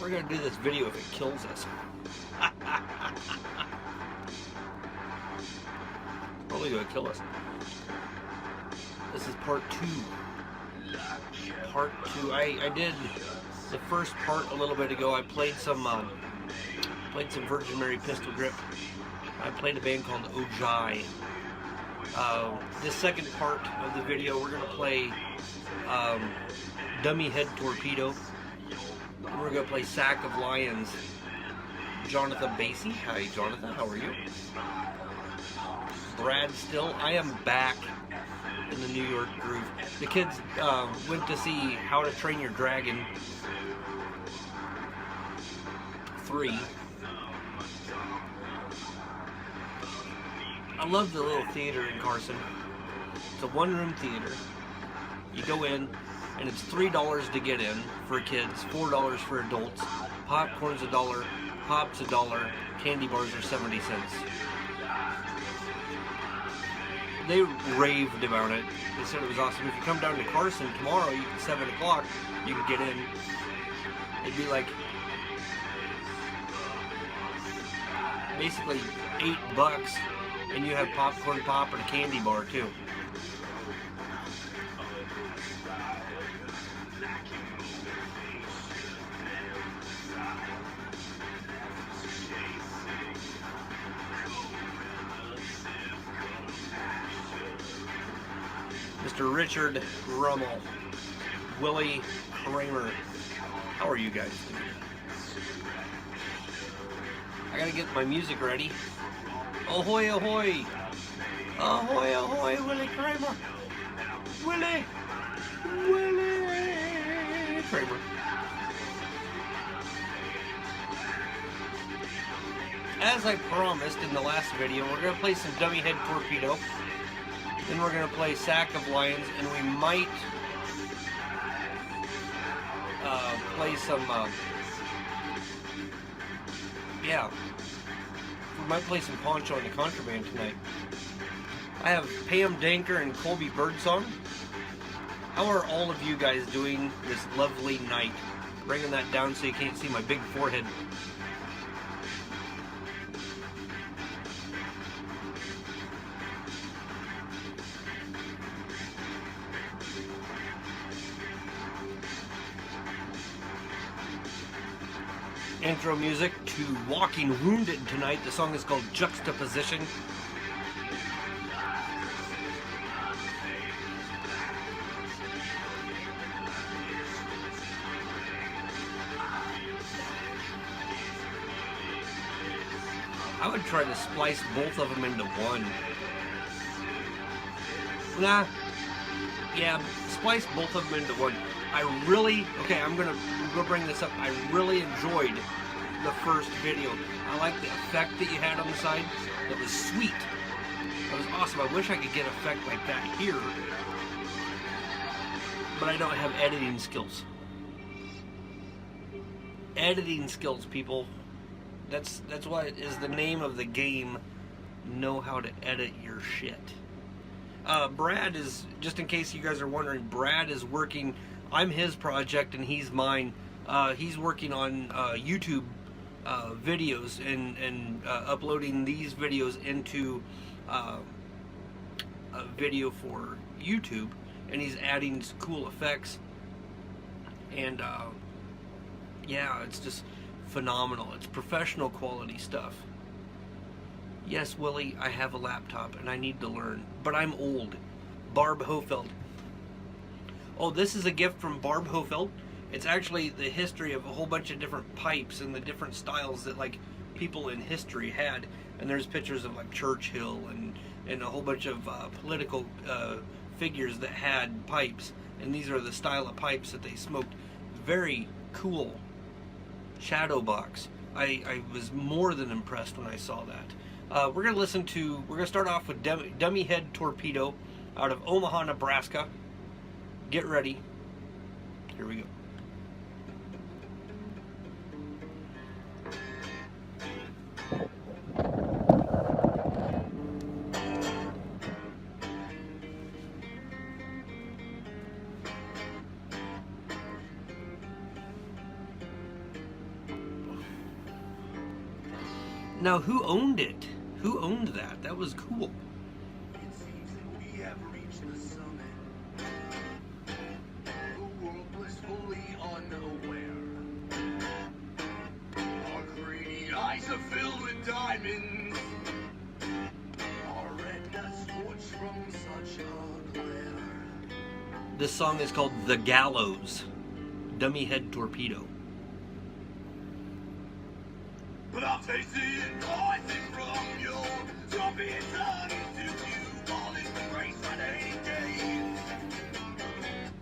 We're gonna do this video if it kills us. Probably gonna kill us. This is part 2. Part 2. I did the first part a little bit ago. I played some Virgin Mary pistol grip. I played a band called Ojai. This second part of the video, we're gonna play Dummy Head Torpedo. And we're gonna play Sack of Lions. Jonathan Basie. Hi, Jonathan. How are you? Brad Still. I am back in the New York groove. The kids went to see How to Train Your Dragon 3. I love the little theater in Carson. It's a one-room theater. You go in, and it's $3 to get in for kids, $4 for adults. Popcorn's $1, pop's $1, candy bars are 70 cents. They raved about it. They said it was awesome. If you come down to Carson tomorrow, 7 o'clock, you can get in. It'd be like basically $8, and you have popcorn pop and a candy bar too. Mr. Richard Rummel, Willie Kramer. How are you guys doing? I gotta get my music ready. Ahoy, ahoy! Ahoy, ahoy, Willie Kramer! Willie Kramer. As I promised in the last video, we're gonna play some Dummy Head Torpedo. Then we're going to play Sack of Lions, and we might play some, we might play some Poncho and the Contraband tonight. I have Pam Danker and Colby Birdsong. How are all of you guys doing this lovely night? Bringing that down so you can't see my big forehead. Intro music to Walking Wounded tonight. The song is called Juxtaposition. I would try to splice both of them into one. Nah. Yeah, splice both of them into one. I'm gonna bring this up. I really enjoyed the first video. I like the effect that you had on the side. It was sweet. It was awesome. I wish I could get an effect like that here, but I don't have editing skills. Editing skills, people. That's what is the name of the game. Know how to edit your shit. Brad is, just in case you guys are wondering, Brad is working. I'm his project and he's mine. He's working on YouTube videos and uploading these videos into a video for YouTube, and he's adding some cool effects, and yeah, it's just phenomenal. It's professional quality stuff. Yes, Willie, I have a laptop and I need to learn, but I'm old. Barb Hofeld. Oh, this is a gift from Barb Hofeld. It's actually the history of a whole bunch of different pipes and the different styles that like people in history had. And there's pictures of like Churchill and a whole bunch of political figures that had pipes. And these are the style of pipes that they smoked. Very cool. Shadow box. I was more than impressed when I saw that. We're gonna start off with Dummy Head Torpedo out of Omaha, Nebraska. Get ready. Here we go. Now, who owned it? Who owned that? That was cool. It seems that we have reached the summit. The world blissfully unaware. Our greedy eyes are filled with diamonds. Our retinas scorched from such a glare. This song is called The Gallows. Dummy Head Torpedo. But I'll taste it poison from your European tongue into you all in the grace on 80 days.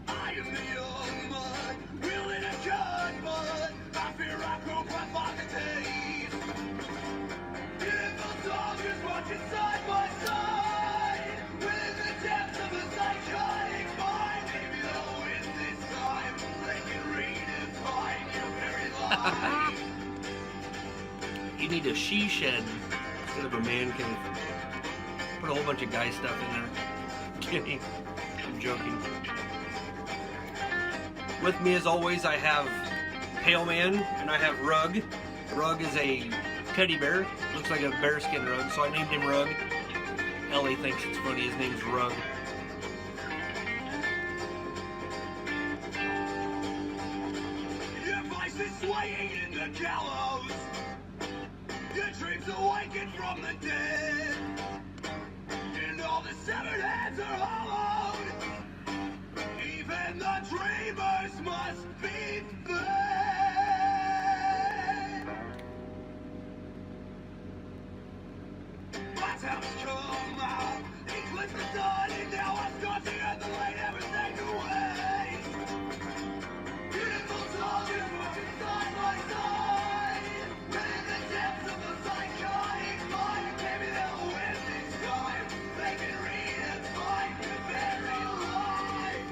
I am the young mud, wielding a gun, but I fear I broke my father's taste. Evil soldiers marching side by side, within the depths of a psychotic mind. Maybe they'll win this time, they can redefine your very life. You need a she shed instead of a man cave. Put a whole bunch of guy stuff in there. Kidding. I'm joking. With me as always I have Pale Man and I have Rug. Rug is a teddy bear. Looks like a bearskin rug, so I named him Rug. Ellie thinks it's funny, his name's Rug. Your voice is swaying in the gallows. Your dreams awaken from the dead. And all the severed heads are hollowed. Even the dreamers must be fed. My time's come out. Eclipse the sun, and now I'm scorching at the light everything away. Beautiful soldiers marching side by side. Within the depths of the psychotic mind. Maybe they'll win this time. They can redefine the very life.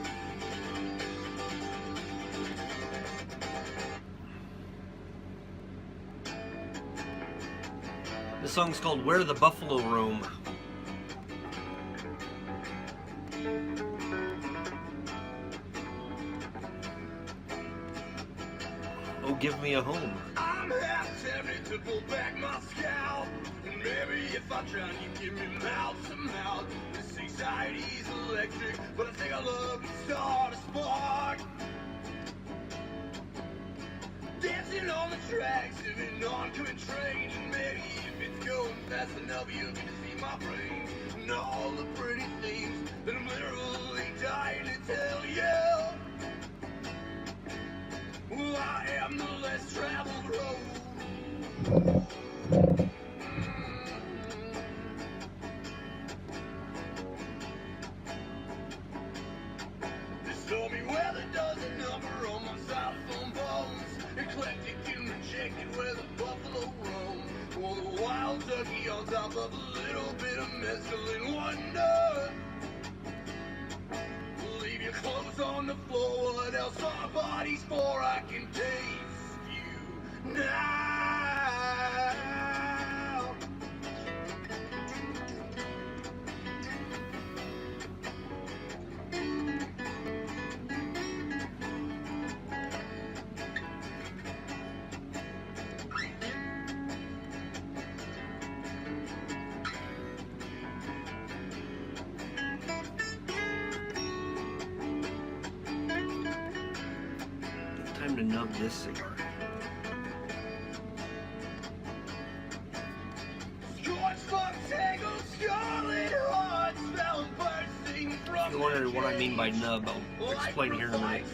This song's called Where the Buffalo Roam. Oh, give me a home. I'm half tempted to pull back my scalp. And maybe if I drown, you give me mouth to mouth. This anxiety's electric, but I think I love to start a spark. Dancing on the tracks of an oncoming train. And maybe if it's going fast enough, you can see my brain. And all the pretty things that I'm literally dying to tell you. Well, I am the less traveled road. They told me where the dozen number on my xylophone bones. Eclectic and rejected where the buffalo roam. Well, the wild turkey on top of a little bit of mescaline wonder. Leave your clothes on the floor. What else are bodies for? I can taste you now. Time to nub this cigar. If you're wondering what I mean by nub, I'll explain here in a minute.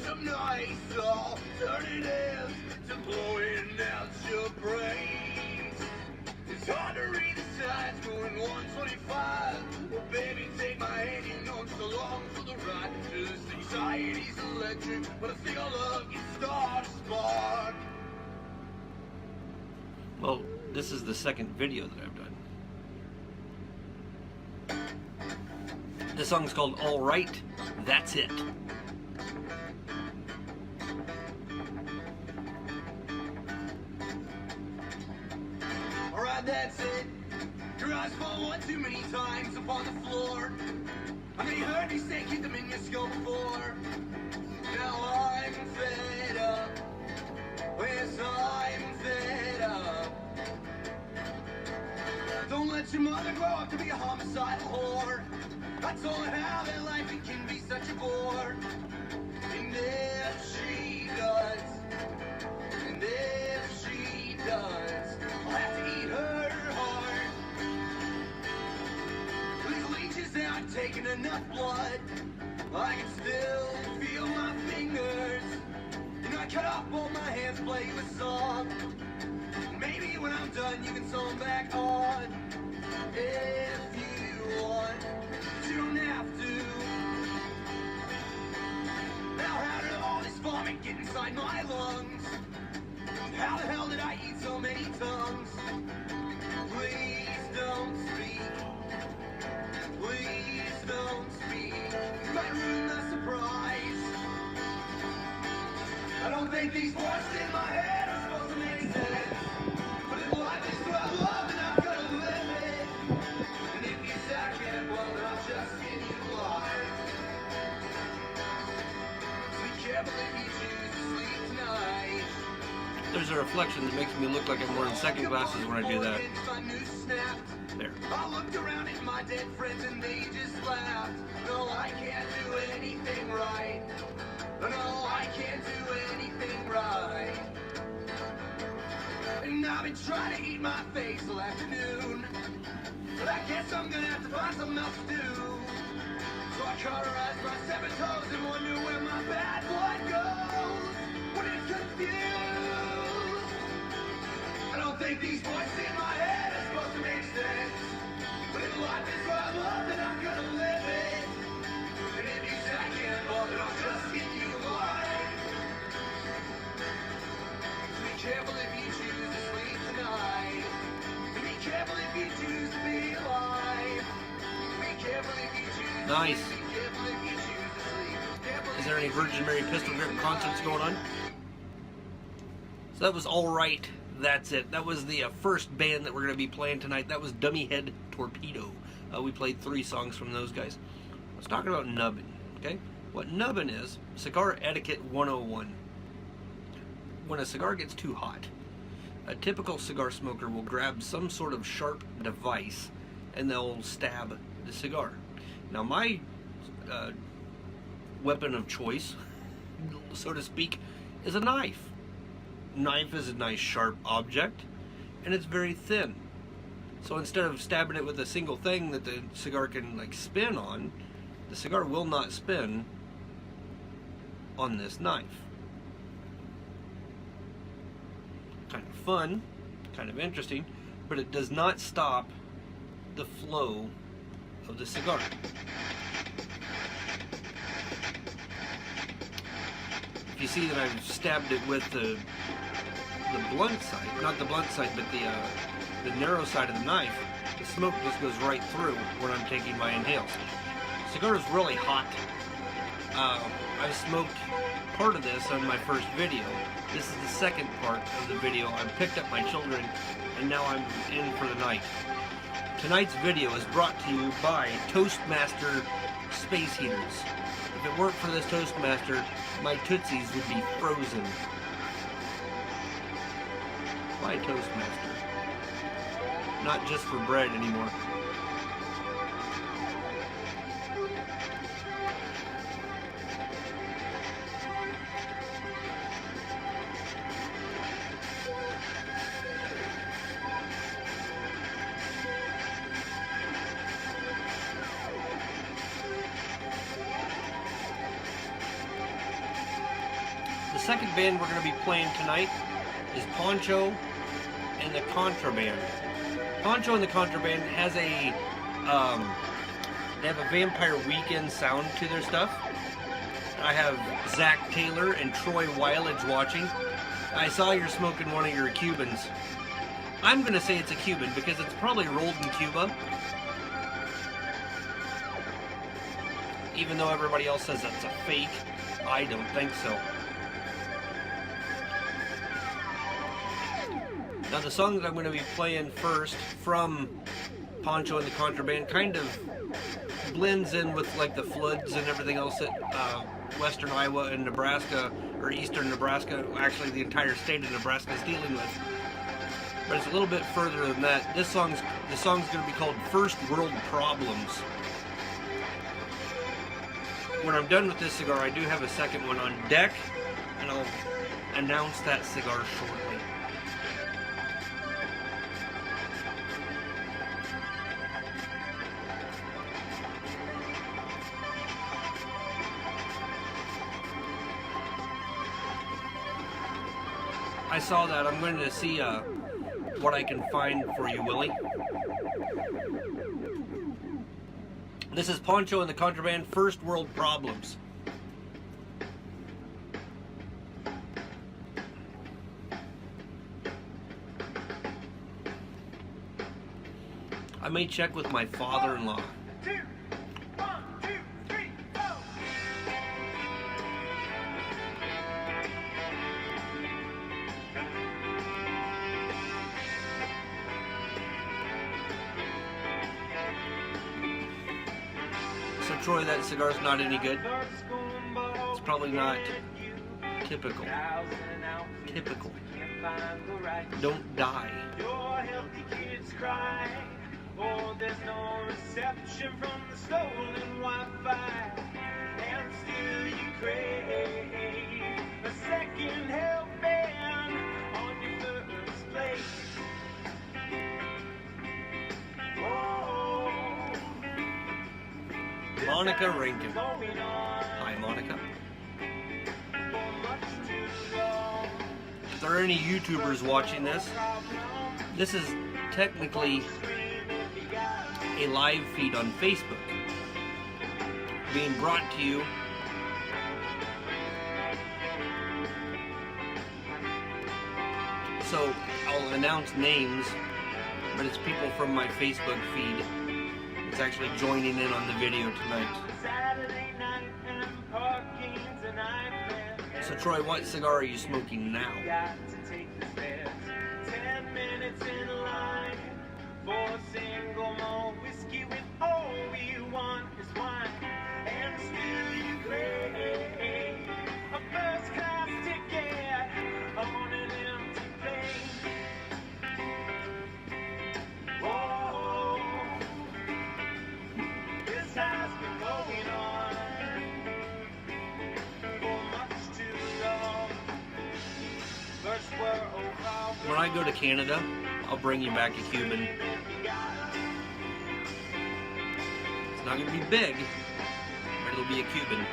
It's hard to read the signs going 125. Well, baby, take my hand, you know it's so long for the ride. This anxiety's electric, but I think I'll love you start a spark. Well, this is the second video that I've done. This song's called All Right, That's It. Alright, that's it. Your eyes fall one too many times upon the floor. I know you heard me say keep them in your skull before. Now I'm fed up. Yes, I'm fed up. let your mother grow up to be a homicidal whore. I told her how that life it can be such a bore. And if she does, and if she does, I'll have to eat her heart. These leeches aren't taking enough blood. I can still feel my fingers. And I cut off both my hands, play you a song. Maybe when I'm done, you can sew them back on. If you want, but you don't have to. Now how did all this vomit get inside my lungs? How the hell did I eat so many tongues? Please don't speak. Please don't speak. You might ruin the surprise. I don't think these voices in my head are supposed to make sense. But if life is what I love, then I'm gonna live it. And if you second, well, then I'll just give you life. Be careful if you choose to sleep tonight. There's a reflection that makes me look like I'm wearing second glasses when I do that. There. I looked around at my dead friends and they just laughed. No, I can't do anything right. No, I can't do anything right. And I've been trying to eat my face all afternoon. But I guess I'm gonna have to find something else to do. So I cauterize my 7 toes and wonder where my bad blood goes when it's confused. I don't think these voices in my head are supposed to make sense. But if life is what I love, then I'm gonna live it. And if you say I can't, well, then I'll just give you life. Be careful if you choose to sleep tonight. Be careful if you choose to be alive. Be careful if you choose. Nice. Be careful if you choose to sleep. Is there any Virgin Mary pistol grip concerts going on? So that was All Right, That's It. That was the first band that we're going to be playing tonight. That was Dummy Head Torpedo. We played 3 songs from those guys. I was talking about nubbing, okay? What nubbing is, cigar etiquette 101. When a cigar gets too hot, a typical cigar smoker will grab some sort of sharp device and they'll stab the cigar. Now my weapon of choice, so to speak, is a knife. Knife is a nice sharp object and it's very thin. So instead of stabbing it with a single thing that the cigar can like spin on, the cigar will not spin on this knife. Kind of fun, kind of interesting, but it does not stop the flow of the cigar. If you see that I've stabbed it with the blunt side, not the blunt side, but the narrow side of the knife, the smoke just goes right through when I'm taking my inhales. The cigar is really hot. I smoked part of this on my first video. This is the second part of the video. I picked up my children and now I'm in for the night. Tonight's video is brought to you by Toastmaster Space Heaters. If it weren't for this Toastmaster, my Tootsies would be frozen. Why Toastmaster? Not just for bread anymore. The second band we're going to be playing tonight is Poncho and The Contraband. Poncho and The Contraband has a, they have a Vampire Weekend sound to their stuff. I have Zach Taylor and Troy Weilage watching. I saw you're smoking one of your Cubans. I'm going to say it's a Cuban because it's probably rolled in Cuba. Even though everybody else says that's a fake, I don't think so. Now the song that I'm going to be playing first from Poncho and The Contraband kind of blends in with like the floods and everything else that western Iowa and Nebraska, or eastern Nebraska, actually the entire state of Nebraska is dealing with. but it's a little bit further than that. The song's going to be called First World Problems. When I'm done with this cigar, I do have a second one on deck, and I'll announce that cigar shortly. I saw that. I'm going to see what I can find for you, Willie. This is Poncho and the Contraband, First World Problems. I may check with my father-in-law. So Troy, that cigar's not any good. It's probably not typical. Typical. Don't die. Your healthy kids cry. Oh, there's no reception from the stolen Wi-Fi. And still you crave a second helping on your first plate. Oh, Monica Rankin. Hi, Monica. If there are any YouTubers watching this, this is technically a live feed on Facebook being brought to you so I'll announce names, but it's people from my Facebook feed. It's actually joining in on the video tonight. So Troy, what cigar are you smoking now? 10 minutes in line for a single malt whiskey with all we want is wine. And still you crave a first class ticket on an empty plane. Whoa, this has been going on for much too long. First world problem. When I go to Canada, I'll bring you back a Cuban. It's not going to be big, but it'll be a Cuban.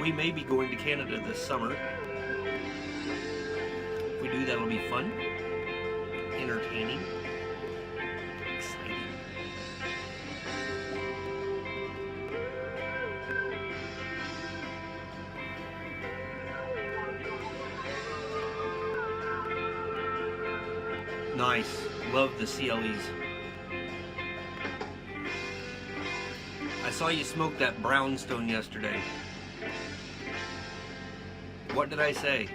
We may be going to Canada this summer. If we do, that'll be fun, entertaining, exciting. Nice. Love the CLEs. I saw you smoke that brownstone yesterday. What did I say?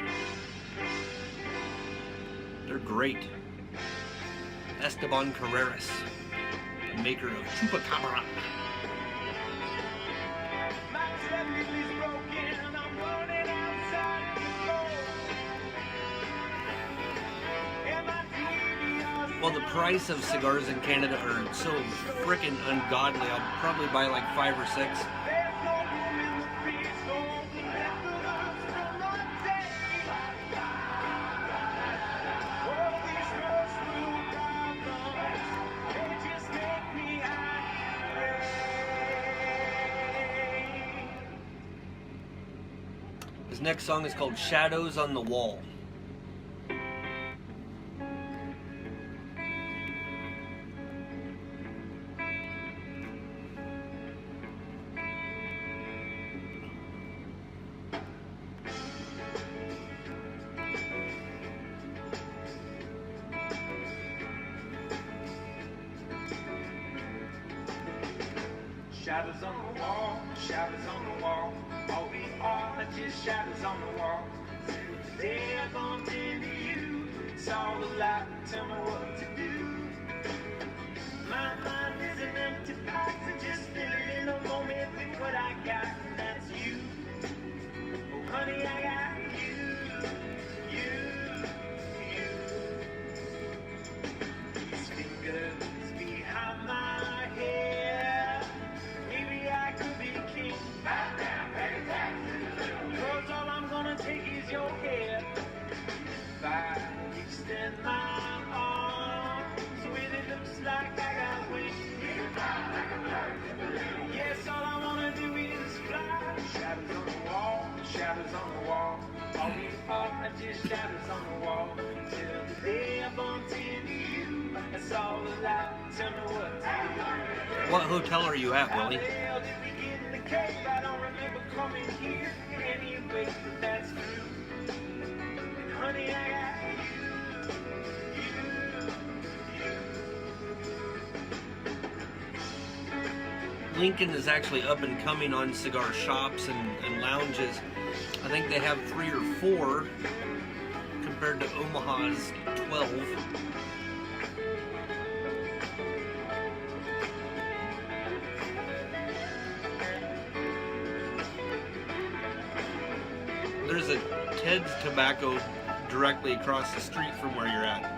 They're great. Esteban Carreras, the maker of Chupacabra. My treadmill is broken, I'm running outside the door. And my DVR's Well, the price of cigars in Canada are so frickin' ungodly. I'll probably buy like 5 or 6. there's no room in the freeze for the left of us from our day. All these first world problems, they just make me irate. His next song is called Shadows on the Wall. Shadows on the wall, shadows on the wall. All we are just shadows on the wall. Today I bumped into you. It's all a lie, tell me what to do. My mind is an empty box, I just fill it in a moment with what I got, and that's you. Oh honey, I got you. These fingers behind my hair, maybe I could be king. Cause all I'm gonna take is your hair. If I extend my arms, with it looks like I got wings. Yes, all I wanna do is fly. Shadows on the wall, shadows on the wall. All these are just shadows on the wall. Till the day I bump into you. That's all a lie, tell me what to do. What hotel are you at, Willie? How the hell did we get in the cave? I don't remember coming here anyway, but that's true. And honey, I got Lincoln is actually up and coming on cigar shops and lounges. I think they have 3 or 4 compared to Omaha's 12. There's a Ted's Tobacco directly across the street from where you're at.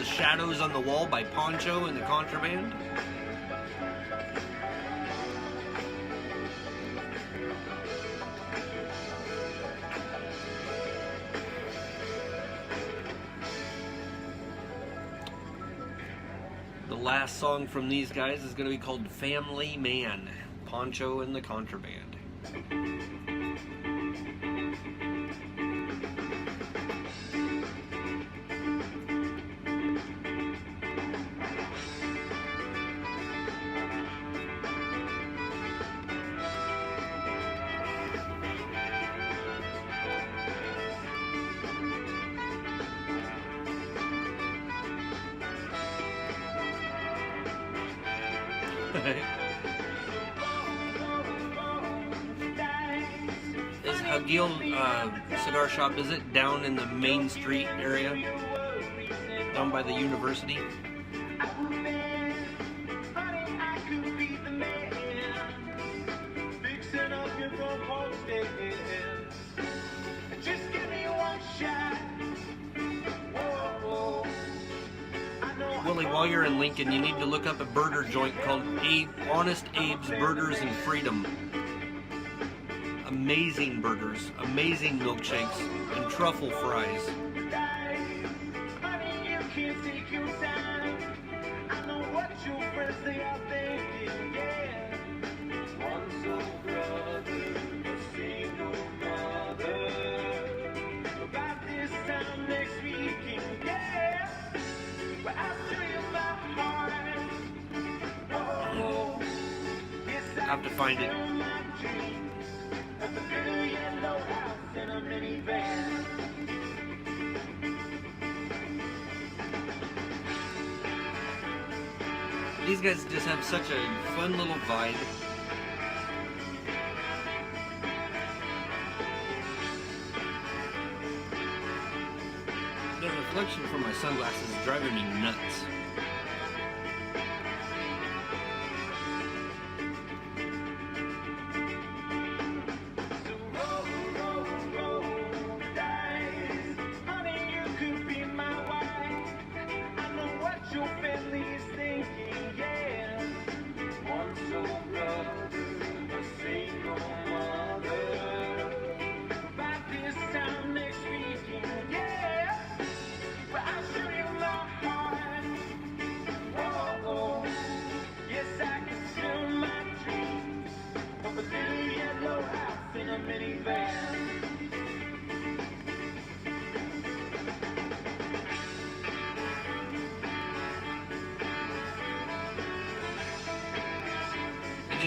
Shadows on the Wall by Poncho and The Contraband. The last song from these guys is going to be called Family Man, Poncho and The Contraband. Is Hagil cigar shop, is it down in the Main Street area? Down by the university? Willie, while you're in Lincoln, you need to look up a burger joint called Honest Abe's Burgers and Freedom. Amazing burgers, amazing milkshakes, and truffle fries. I have to find it. These guys just have such a fun little vibe. The reflection from my sunglasses is driving me nuts.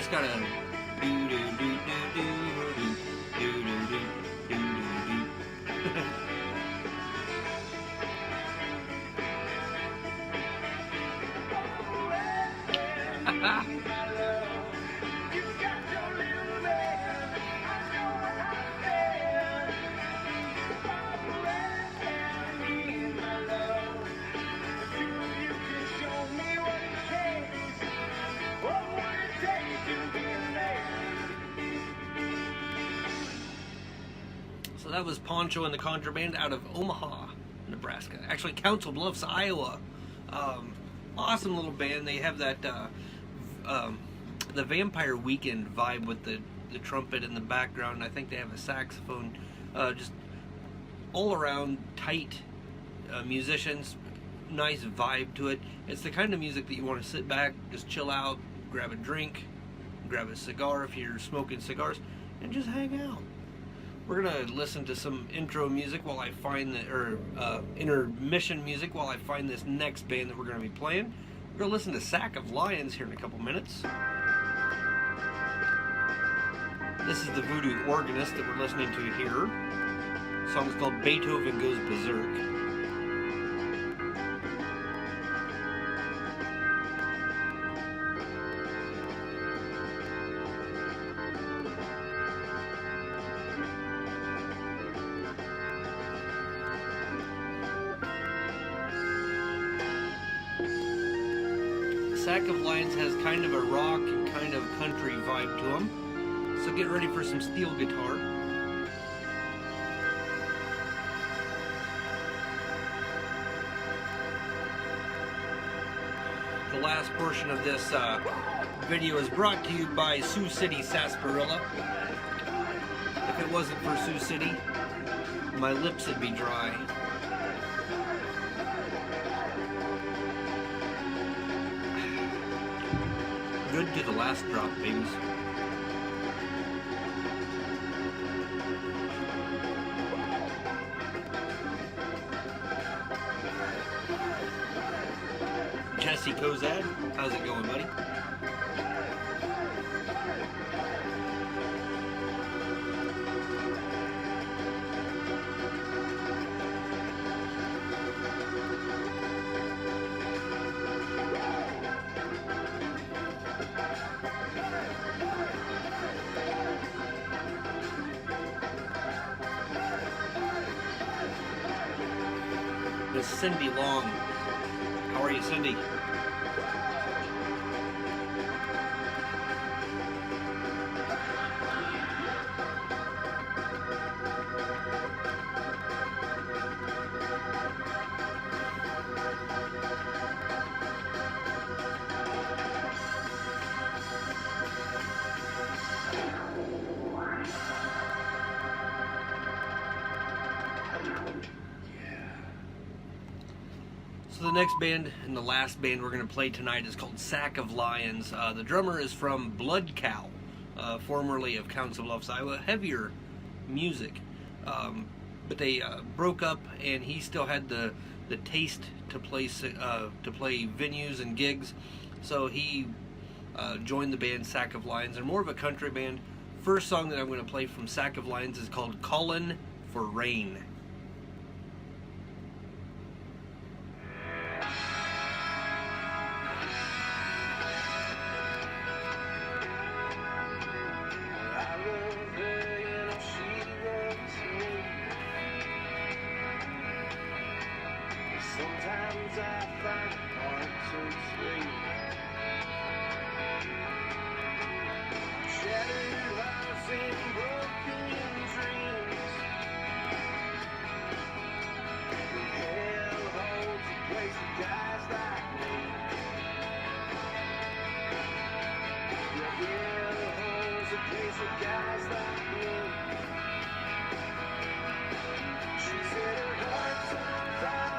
just gotta do do do do do do do do do do do. So that was Poncho and the Contraband out of Omaha, Nebraska. Actually, Council Bluffs, Iowa. Awesome little band. They have that the Vampire Weekend vibe with the trumpet in the background. I think they have a saxophone. Just all around tight musicians. Nice vibe to it. It's the kind of music that you want to sit back, just chill out, grab a drink, grab a cigar if you're smoking cigars, and just hang out. We're gonna listen to some intro music while I find intermission music while I find this next band that we're gonna be playing. We're gonna listen to Sack of Lions here in a couple minutes. This is the Voodoo Organist that we're listening to here. The song's called Beethoven Goes Beserk. Sack of Lions has kind of a rock and kind of country vibe to them. So get ready for some steel guitar. The last portion of this video is brought to you by Sioux City Sarsaparilla. If it wasn't for Sioux City, my lips would be dry. Good to the last drop, babies. Jesse Kozad, how's it going, buddy? Miss Cindy Long. How are you, Cindy? So the next band and the last band we're going to play tonight is called Sack of Lions. The drummer is from Blood Cow, formerly of Council Bluffs, Iowa. Heavier music, but they broke up, and he still had the taste to play venues and gigs. So he joined the band Sack of Lions. They're more of a country band. First song that I'm going to play from Sack of Lions is called "Callin' for Rain." Sometimes I find it hard to sleep. Shattered hearts and broken dreams. Hell holds a place for guys like me. Hell holds a place for guys like me. She said her heart's on fire.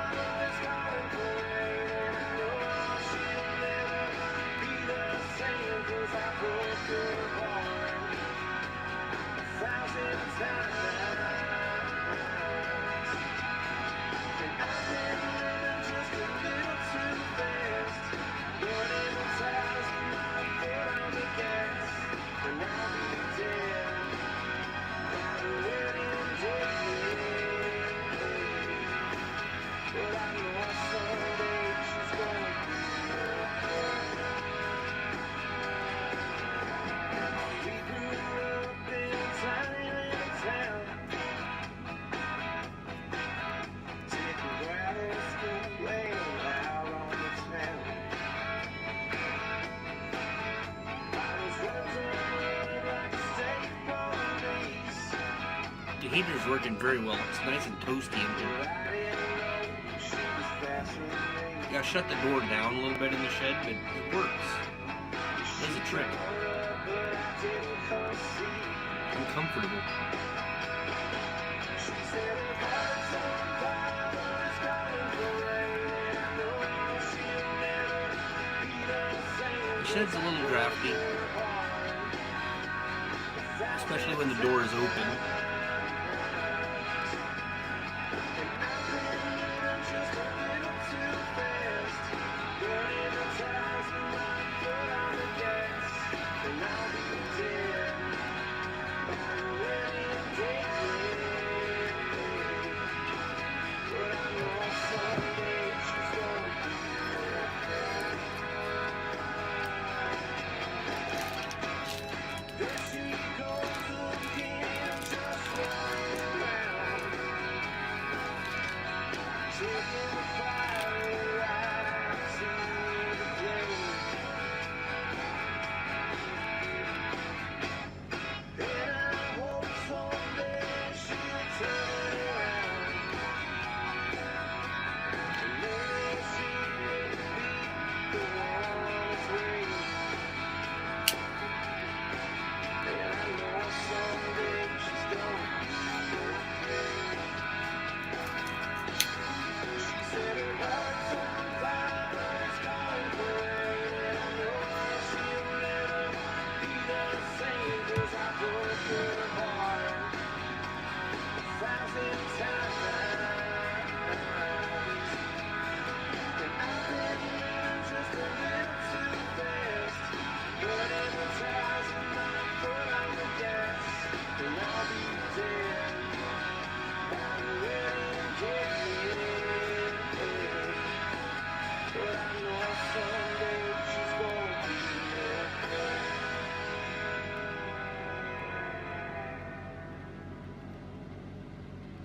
Just a little too fast, but in the times my foot on the gas. heater's working very well. It's nice and toasty in here. You gotta shut the door down a little bit in the shed, but it works. It does a trick. I'm comfortable. The shed's a little drafty, especially when the door is open.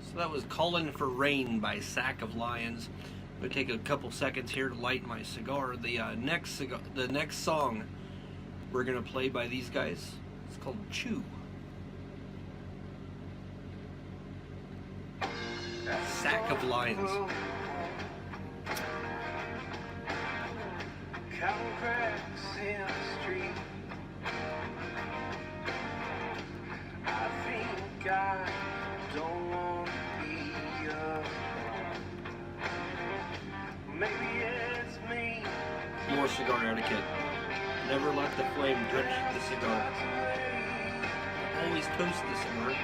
So that was Callin' for Rain by Sack of Lions. I'm going to take a couple seconds here to light my cigar. The next song we're going to play by these guys, it's called Chew. Sack of Lions. Cow cracks in the street. I think I don't want to be up. Maybe it's me. More cigar etiquette. Never let the flame touch the cigar. Always toast the cigar.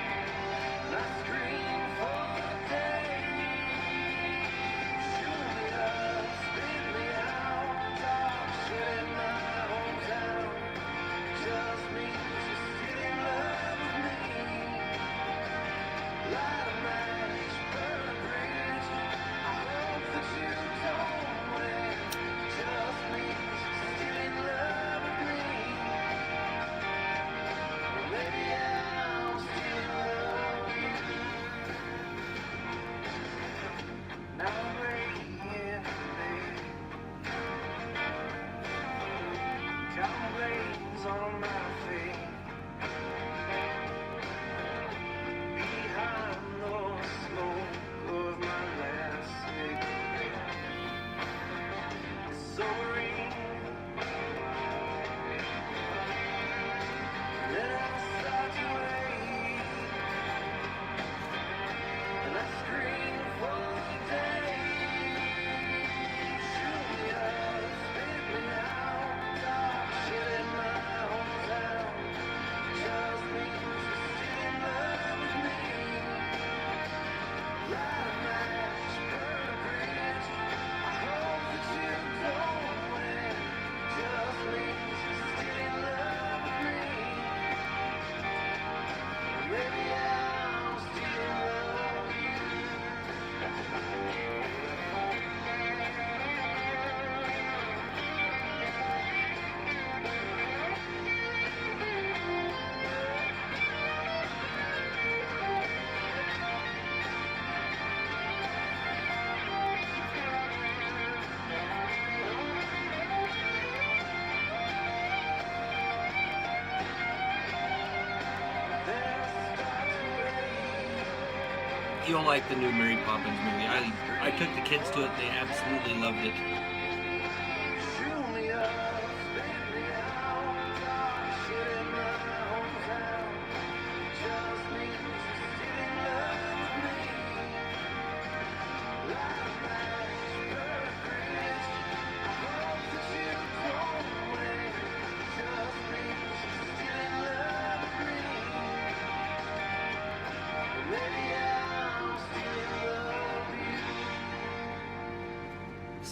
Maybe I'll still You'll like the new Mary Poppins movie. I took the kids to it, and they absolutely loved it.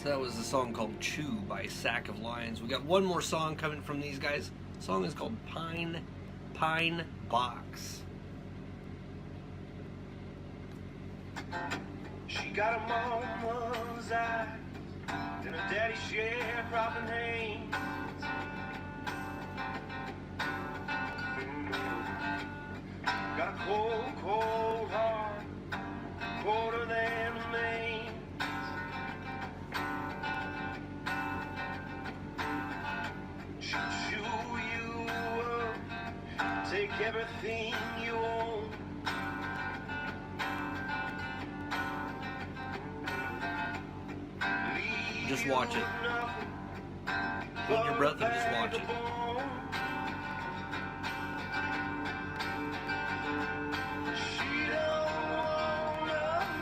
That was a song called Chew by Sack of Lions. We got one more song coming from these guys. The song is called Pine Box. She got a mama's eyes and a daddy's sharecropping hands. Got a cold, cold heart, colder than a man. Take everything you own. Just watch it. Hold your breath and just watch it. She don't want a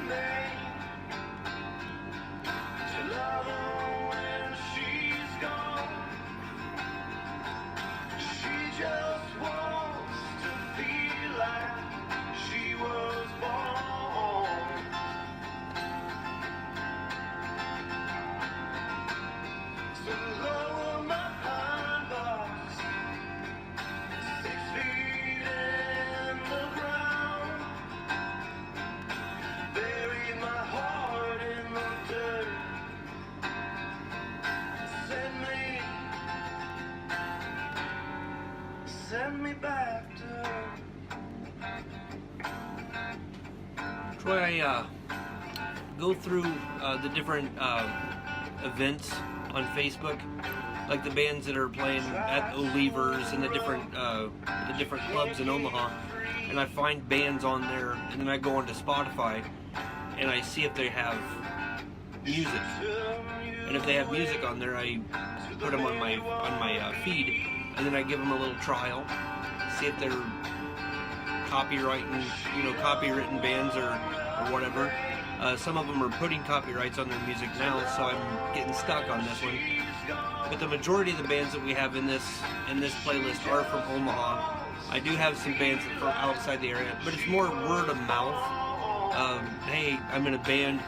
man to love her when she's gone. She just wants to feel like she was born. So lower my pine box, 6 feet in the ground. Bury my heart in the dirt. Send me back to her. Troy, I go through the different events on Facebook, like the bands that are playing at O'Leavers and the different clubs in Omaha, and I find bands on there, and then I go onto Spotify and I see if they have music, and if they have music on there, I put them on my feed, and then I give them a little trial, see if they're copywritten bands or whatever. Some of them are putting copyrights on their music now, so I'm getting stuck on this one. But the majority of the bands that we have in this playlist are from Omaha. I do have some bands that are from outside the area, but it's more word of mouth. Hey, I'm in a band.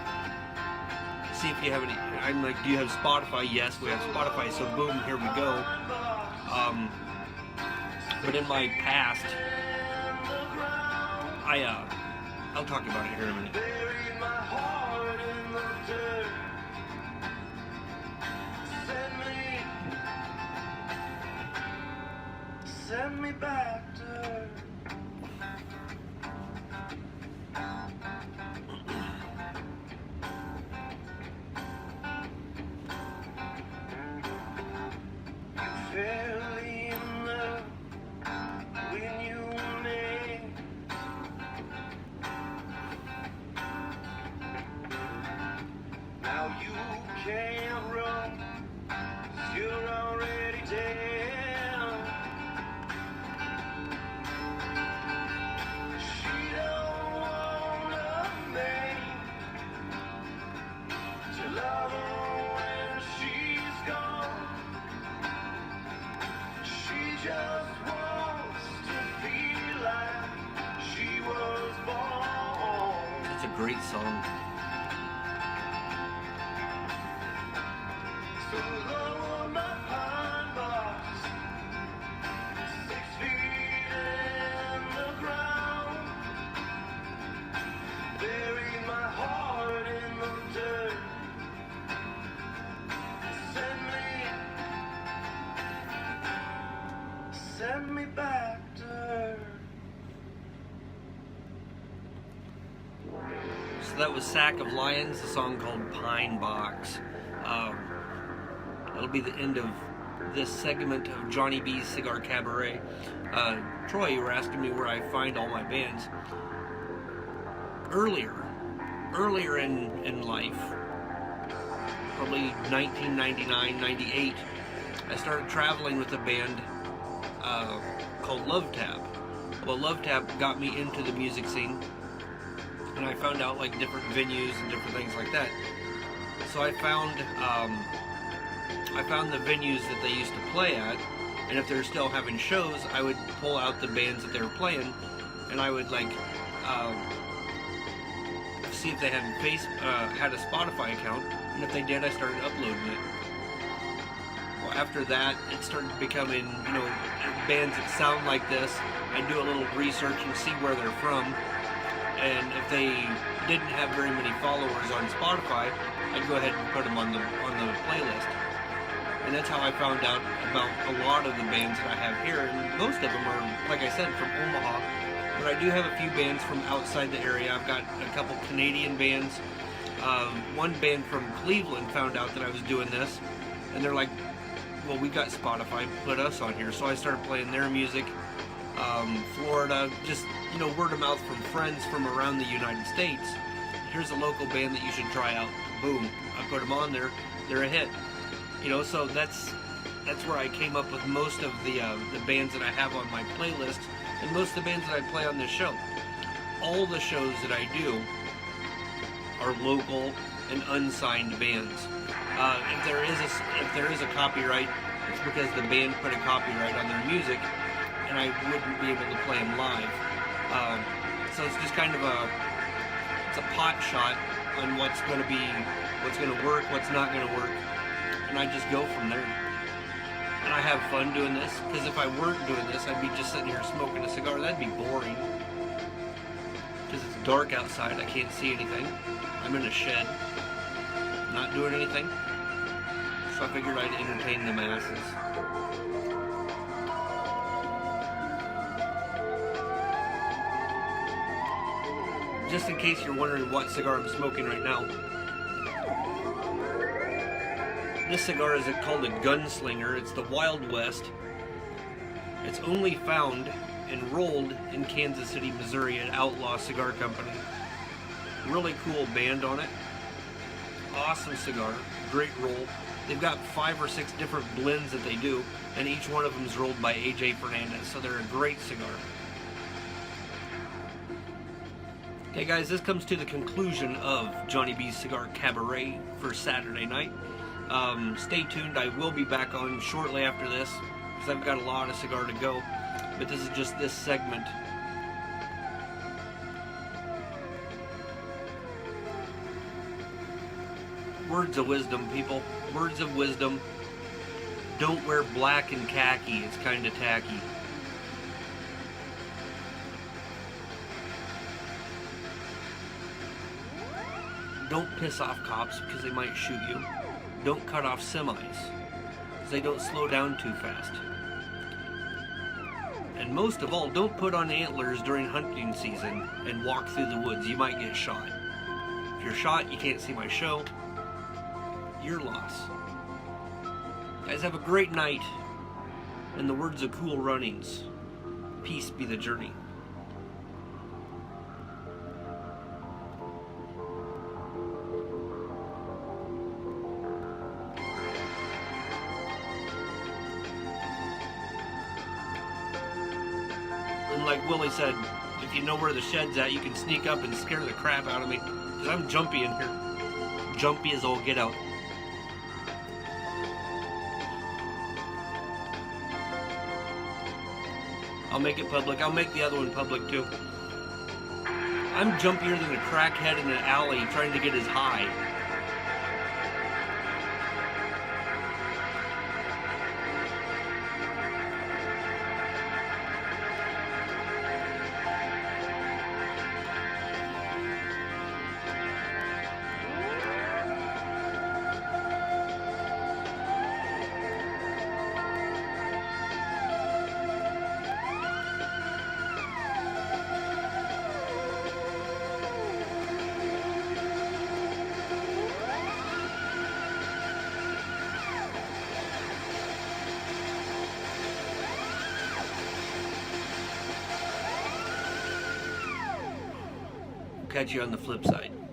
See if you have any. I'm like, do you have Spotify? Yes, we have Spotify. So boom, here we go. But in my past, I'll talk about it here in a minute. Send me back to her. You fell in love when you met. Now you can't run, 'cause you're already dead. Great song. So lower my pine box, 6 feet in the ground. Bury my heart in the dirt. Send me back to her. So that was Sack of Lions, a song called Pine Box. That'll be the end of this segment of Johnny B's Cigar Cabaret. Troy, you were asking me where I find all my bands. earlier in life, probably 1999, 98, I started traveling with a band called Love Tab. Well, Love Tab got me into the music scene, and I found out like different venues and different things like that. So I found the venues that they used to play at, and if they're still having shows, I would pull out the bands that they were playing, and I would like see if they had a Spotify account, and if they did, I started uploading it. Well, after that, it started becoming, bands that sound like this. I do a little research and see where they're from, and if they didn't have very many followers on Spotify, I'd go ahead and put them on the playlist. And that's how I found out about a lot of the bands that I have here, and most of them are, like I said, from Omaha. But I do have a few bands from outside the area. I've got a couple Canadian bands. One band from Cleveland found out that I was doing this, and they're like, well, we got Spotify, put us on here. So I started playing their music. Florida, just, word of mouth from friends from around the United States. Here's a local band that you should try out. Boom, I put them on there. They're a hit. So that's where I came up with most of the bands that I have on my playlist, and most of the bands that I play on this show. All the shows that I do are local and unsigned bands. If there is a copyright, it's because the band put a copyright on their music, and I wouldn't be able to play them live. So it's just kind of a pot shot on what's going to work, what's not going to work, and I just go from there. And I have fun doing this, because if I weren't doing this, I'd be just sitting here smoking a cigar. That'd be boring. Because it's dark outside, I can't see anything. I'm in a shed, not doing anything. So I figured I'd entertain the masses. Just in case you're wondering what cigar I'm smoking right now, this cigar is called a Gunslinger. It's the Wild West. It's only found and rolled in Kansas City, Missouri at Outlaw Cigar Company. Really cool band on it. Awesome cigar. Great roll. They've got 5 or 6 different blends that they do, and each one of them is rolled by AJ Fernandez, so they're a great cigar. Okay guys, this comes to the conclusion of Johnny B's Cigar Cabaret for Saturday night. Stay tuned, I will be back on shortly after this, because I've got a lot of cigar to go, but this is just this segment. Words of wisdom, people. Words of wisdom. Don't wear black and khaki, it's kind of tacky. Don't piss off cops because they might shoot you. Don't cut off semis because they don't slow down too fast. And most of all, don't put on antlers during hunting season and walk through the woods. You might get shot. If you're shot, you can't see my show. Your loss. Guys, have a great night. In the words of Cool Runnings, peace be the journey. And like Willie said, if you know where the shed's at, you can sneak up and scare the crap out of me. Because I'm jumpy in here. Jumpy as all get out. I'll make it public. I'll make the other one public too. I'm jumpier than a crackhead in an alley trying to get his high. catch you on the flip side.